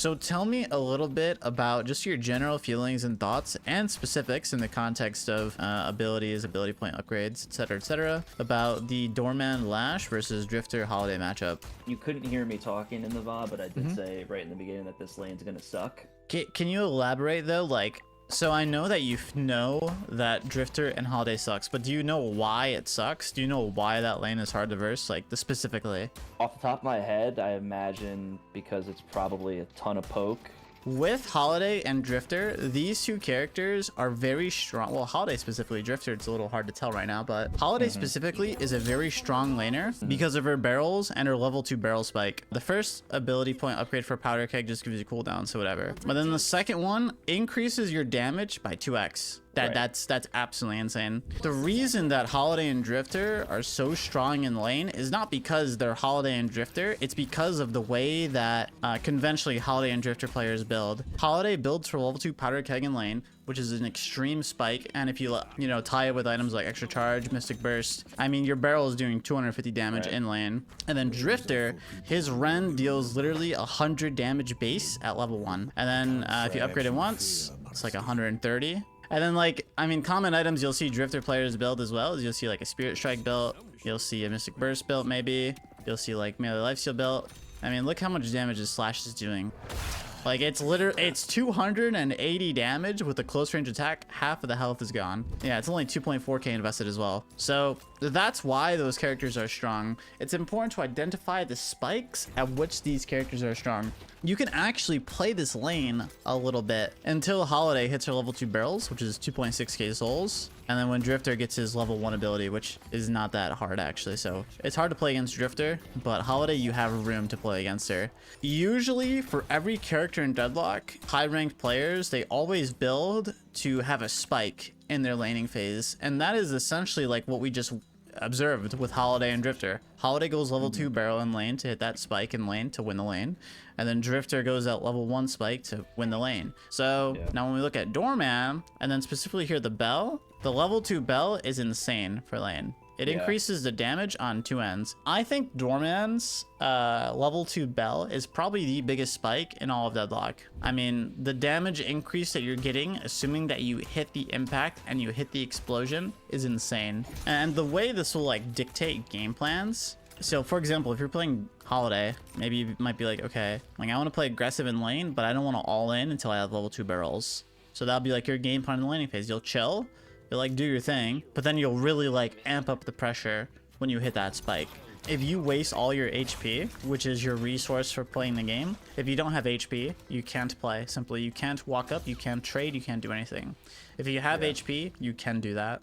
So tell me a little bit about just your general feelings and thoughts and specifics in the context of abilities, ability point upgrades, etc., about the Doorman Lash versus Drifter Holiday matchup. You couldn't hear me talking in the VOD, but I did say right in the beginning that this lane's gonna suck. Can you elaborate though? Like, so I know that you know that Drifter and Holiday sucks, but do you know why it sucks? Do you know why that lane is hard to verse, like specifically? Off the top of my head, I imagine because it's probably a ton of poke. With Holiday and Drifter, these two characters are very strong. Well, Holiday specifically, Drifter, it's a little hard to tell right now, but Holiday specifically is a very strong laner because of her barrels and her level 2 barrel spike. The first ability point upgrade for Powder Keg just gives you cooldown, so whatever. But then the second one increases your damage by 2x. That's absolutely insane. The reason that Holiday and Drifter are so strong in lane is not because they're Holiday and Drifter, it's because of the way that conventionally Holiday and Drifter players build. Holiday builds for level 2 Powder Keg in lane, which is an extreme spike, and if you tie it with items like Extra Charge, Mystic Burst, I mean your barrel is doing 250 damage in lane. And then Drifter, his Ren deals literally 100 damage base at level 1, and then if you upgrade it once, it's like 130. And then, like, I mean, common items you'll see Drifter players build as well. You'll see, like, a Spirit Strike built. You'll see a Mystic Burst built, maybe. You'll see, like, melee lifesteal built. I mean, look how much damage his Slash is doing. Like, it's 280 damage with a close range attack. Half of the health is gone. Yeah, it's only 2.4k invested as well. So that's why those characters are strong. It's important to identify the spikes at which these characters are strong. You can actually play this lane a little bit until Holiday hits her level 2 barrels, which is 2.6k souls. And then when Drifter gets his level 1 ability, which is not that hard actually. So it's hard to play against Drifter, but Holiday, you have room to play against her. Usually for every character in Deadlock, high ranked players, they always build to have a spike in their laning phase. And that is essentially like what we just observed with Holiday and Drifter. Holiday goes level 2 barrel in lane to hit that spike in lane to win the lane, and then Drifter goes out level 1 spike to win the lane. So now when we look at Doorman, and then specifically here the bell, the level 2 bell is insane for lane. It increases the damage on 2 ends. I think Doorman's level 2 bell is probably the biggest spike in all of Deadlock. I mean, the damage increase that you're getting, assuming that you hit the impact and you hit the explosion, is insane. And the way this will like dictate game plans. So for example, if you're playing Holiday, maybe you might be like, okay, like I want to play aggressive in lane, but I don't want to all in until I have level 2 barrels. So that'll be like your game plan in the laning phase. You'll chill. You'll like do your thing, but then you'll really like amp up the pressure when you hit that spike. If you waste all your HP, which is your resource for playing the game, if you don't have HP, you can't play. Simply, you can't walk up, you can't trade, you can't do anything. If you have HP, you can do that.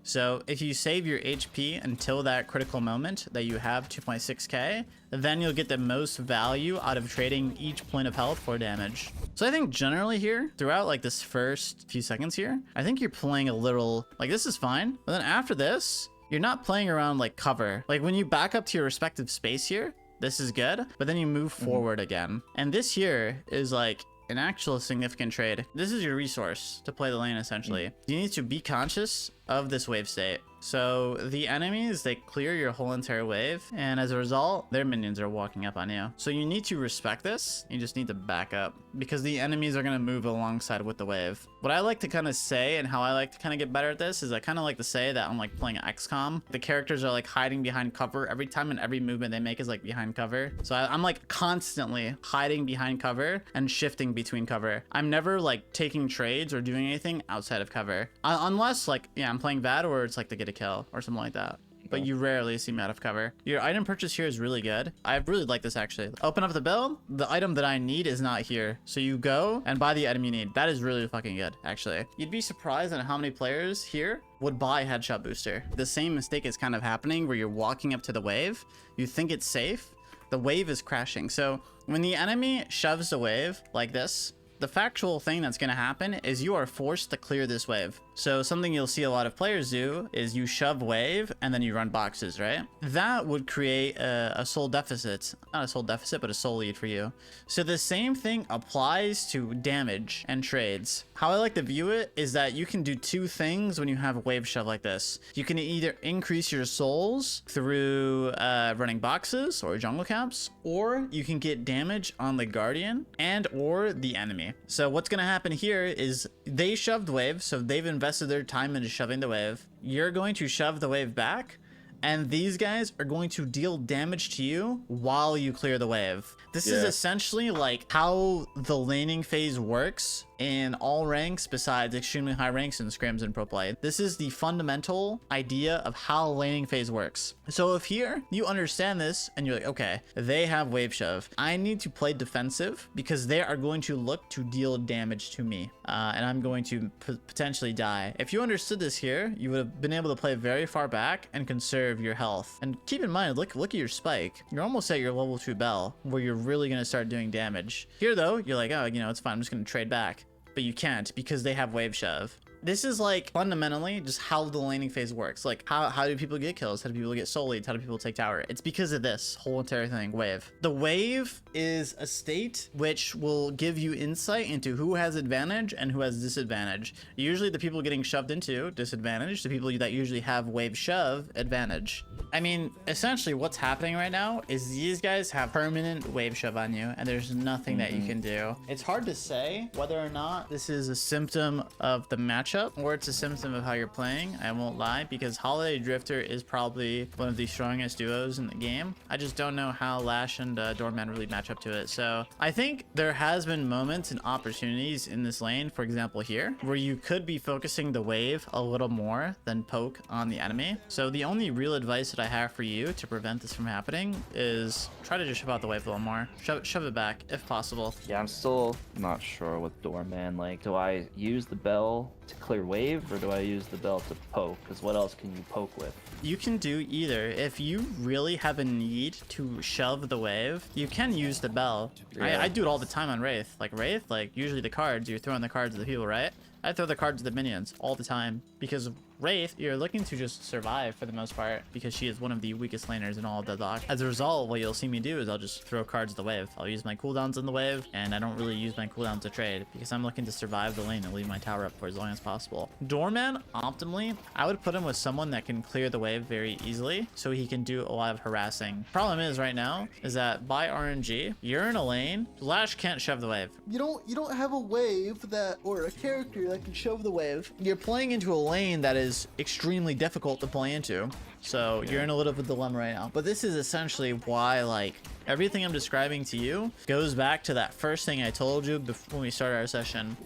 So if you save your HP until that critical moment that you have 2.6k, then you'll get the most value out of trading each point of health for damage. So I think generally here, throughout like this first few seconds here, I think you're playing a little, like this is fine. But then after this, you're not playing around like cover. Like when you back up to your respective space here, this is good, but then you move forward again. And this here is like an actual significant trade. This is your resource to play the lane essentially. You need to be conscious of this wave state. So the enemies, they clear your whole entire wave, and as a result, their minions are walking up on you. So you need to respect this. You just need to back up because the enemies are going to move alongside with the wave. What I like to kind of say and how I like to kind of get better at this is I kind of like to say that I'm like playing XCOM. The characters are like hiding behind cover every time, and every movement they make is like behind cover. So I'm like constantly hiding behind cover and shifting between cover. I'm never like taking trades or doing anything outside of cover. Unless like, yeah, I'm playing bad or it's like to get a kill or something like that. But you rarely see me out of cover. Your item purchase here is really good. I really like this actually. Open up the bill. The item that I need is not here. So you go and buy the item you need. That is really fucking good, actually. You'd be surprised at how many players here would buy Headshot Booster. The same mistake is kind of happening where you're walking up to the wave. You think it's safe. The wave is crashing. So when the enemy shoves the wave like this, the factual thing that's going to happen is you are forced to clear this wave. So something you'll see a lot of players do is you shove wave and then you run boxes, right? That would create a soul deficit. Not a soul deficit, but a soul lead for you. So the same thing applies to damage and trades. How I like to view it is that you can do two things when you have a wave shove like this. You can either increase your souls through running boxes or jungle caps, or you can get damage on the guardian and or the enemy. So what's going to happen here is they shoved wave, so they've invested their time into shoving the wave. You're going to shove the wave back, and these guys are going to deal damage to you while you clear the wave. This is essentially like how the laning phase works in all ranks besides extremely high ranks and scrims and pro play. This is the fundamental idea of how laning phase works. So if here you understand this and you're like, okay, they have wave shove, I need to play defensive because they are going to look to deal damage to me, and I'm going to potentially die. If you understood this here, you would have been able to play very far back and conserve your health. And keep in mind, look at your spike. You're almost at your level 2 bell where you're really going to start doing damage. Here though, you're like, oh, you know, it's fine, I'm just going to trade back. But you can't because they have wave shove. This is like fundamentally just how the laning phase works. Like how do people get kills? How do people get soul leads? How do people take tower? It's because of this whole entire thing, wave. The wave is a state which will give you insight into who has advantage and who has disadvantage. Usually the people getting shoved into disadvantage, the people that usually have wave shove advantage. I mean, essentially what's happening right now is these guys have permanent wave shove on you and there's nothing that you can do. It's hard to say whether or not this is a symptom of the matchup or it's a symptom of how you're playing. I won't lie, because Holiday Drifter is probably one of the strongest duos in the game. I just don't know how Lash and Doorman really match up to it. So I think there has been moments and opportunities in this lane, for example here, where you could be focusing the wave a little more than poke on the enemy. So the only real advice that I have for you to prevent this from happening is try to just shove out the wave a little more. Shove it back if possible. Yeah, I'm still not sure with Doorman. Like, do I use the bell to clear wave or do I use the bell to poke? Because what else can you poke with? You can do either. If you really have a need to shove the wave, you can use the bell. Yeah. I do it all the time on Wraith. Like Wraith, like usually the cards, you're throwing the cards at the people, right? I throw the cards at the minions all the time because Wraith, you're looking to just survive for the most part because she is one of the weakest laners in all of Deadlock. As a result, what you'll see me do is I'll just throw cards at the wave. I'll use my cooldowns on the wave, and I don't really use my cooldowns to trade because I'm looking to survive the lane and leave my tower up for as long as possible. Doorman, optimally, I would put him with someone that can clear the wave very easily so he can do a lot of harassing. Problem is right now is that by RNG, you're in a lane, Lash can't shove the wave. You don't have a wave that, or a character that can shove the wave. You're playing into a lane that is extremely difficult to play into, so you're in a little bit of a dilemma right now. But this is essentially why, like, everything I'm describing to you goes back to that first thing I told you before we started our session,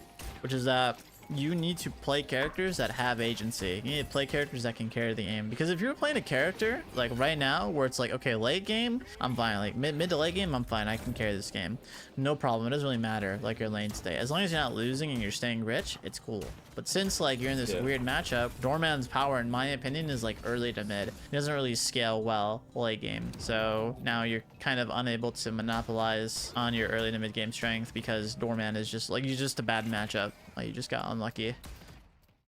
which is that you need to play characters that have agency. You need to play characters that can carry the game. Because if you're playing a character like right now where it's like, okay, late game, I'm fine. Like mid to late game, I'm fine. I can carry this game. No problem. It doesn't really matter like your lane state. As long as you're not losing and you're staying rich, it's cool. But since like you're in this weird matchup, Doorman's power, in my opinion, is like early to mid. He doesn't really scale well late game. So now you're kind of unable to monopolize on your early to mid game strength because Doorman is just like, you're just a bad matchup. Like you just got unlucky.